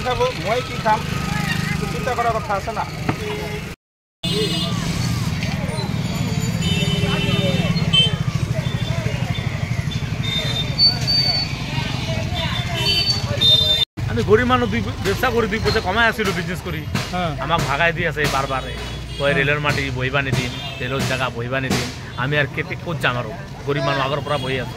খাবো মই কি খাম চিন্তা করার কথা আছে না। আমি গরিব মানুষ ব্যবসা করি 2 পয়সা কমাই আসছিল বিজনেস করি আমাক ভাগাই দি আছে বারবার কয় রেলের মাটি বহিবা নিদিম রেলের জায়গা বহিবা নিদিম আমি আর কেতে ক'ত যাম আৰু গৰিব মানুষ আগৰ পৰা বহি আছো।